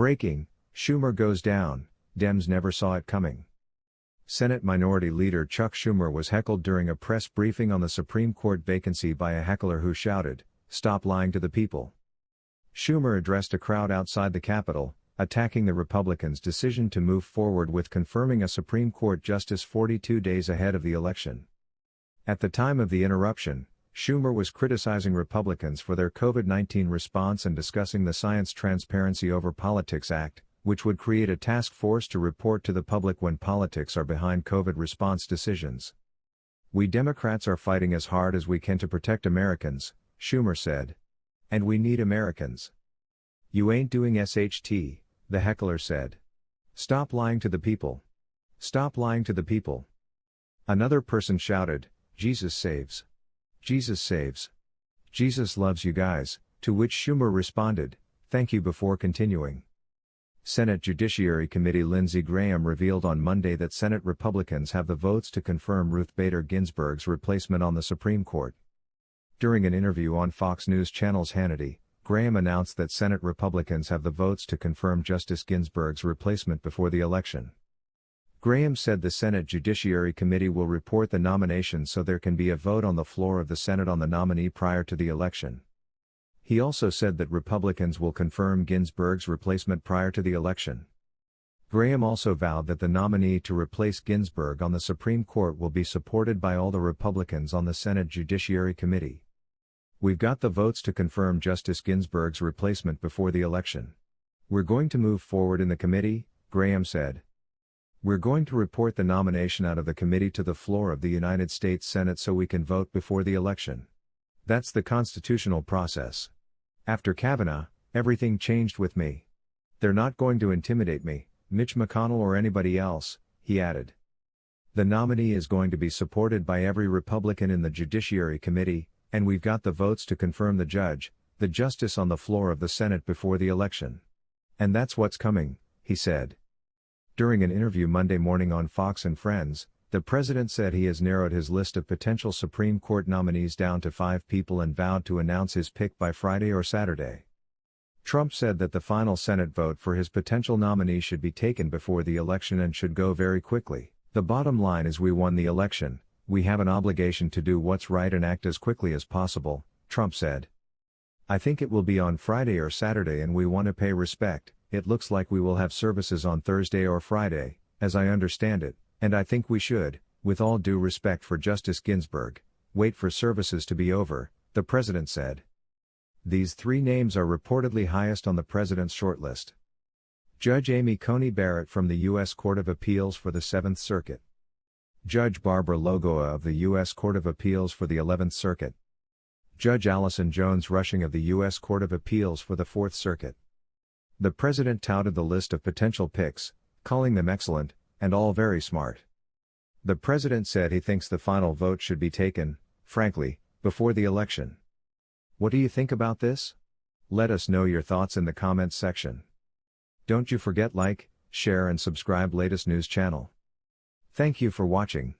Breaking: Schumer goes down, Dems never saw it coming. Senate Minority Leader Chuck Schumer was heckled during a press briefing on the Supreme Court vacancy by a heckler who shouted, "Stop lying to the people." Schumer addressed a crowd outside the Capitol, attacking the Republicans' decision to move forward with confirming a Supreme Court justice 42 days ahead of the election. At the time of the interruption, Schumer was criticizing Republicans for their COVID-19 response and discussing the Science Transparency Over Politics Act, which would create a task force to report to the public when politics are behind COVID response decisions. "We Democrats are fighting as hard as we can to protect Americans," Schumer said. "And we need Americans." "You ain't doing SHT, the heckler said. "Stop lying to the people. Stop lying to the people." Another person shouted, "Jesus saves. Jesus saves. Jesus loves you guys," to which Schumer responded, "Thank you," before continuing. Senate Judiciary Committee Lindsey Graham revealed on Monday that Senate Republicans have the votes to confirm Ruth Bader Ginsburg's replacement on the Supreme Court. During an interview on Fox News Channel's Hannity, Graham announced that Senate Republicans have the votes to confirm Justice Ginsburg's replacement before the election. Graham said the Senate Judiciary Committee will report the nomination so there can be a vote on the floor of the Senate on the nominee prior to the election. He also said that Republicans will confirm Ginsburg's replacement prior to the election. Graham also vowed that the nominee to replace Ginsburg on the Supreme Court will be supported by all the Republicans on the Senate Judiciary Committee. "We've got the votes to confirm Justice Ginsburg's replacement before the election. We're going to move forward in the committee," Graham said. "We're going to report the nomination out of the committee to the floor of the United States Senate so we can vote before the election. That's the constitutional process. After Kavanaugh, everything changed with me. They're not going to intimidate me, Mitch McConnell or anybody else," he added. "The nominee is going to be supported by every Republican in the Judiciary Committee, and we've got the votes to confirm the justice on the floor of the Senate before the election. And that's what's coming," he said. During an interview Monday morning on Fox and Friends, the president said he has narrowed his list of potential Supreme Court nominees down to 5 people and vowed to announce his pick by Friday or Saturday. Trump said that the final Senate vote for his potential nominee should be taken before the election and should go very quickly. "The bottom line is we won the election, we have an obligation to do what's right and act as quickly as possible," Trump said. "I think it will be on Friday or Saturday and we want to pay respect. It looks like we will have services on Thursday or Friday, as I understand it, and I think we should, with all due respect for Justice Ginsburg, wait for services to be over," the president said. These 3 names are reportedly highest on the president's shortlist. Judge Amy Coney Barrett from the U.S. Court of Appeals for the 7th Circuit. Judge Barbara Lagoa of the U.S. Court of Appeals for the 11th Circuit. Judge Allison Jones Rushing of the U.S. Court of Appeals for the 4th Circuit. The president touted the list of potential picks, calling them excellent, and all very smart. The president said he thinks the final vote should be taken, frankly, before the election. What do you think about this? Let us know your thoughts in the comments section. Don't you forget like, share and subscribe latest news channel. Thank you for watching.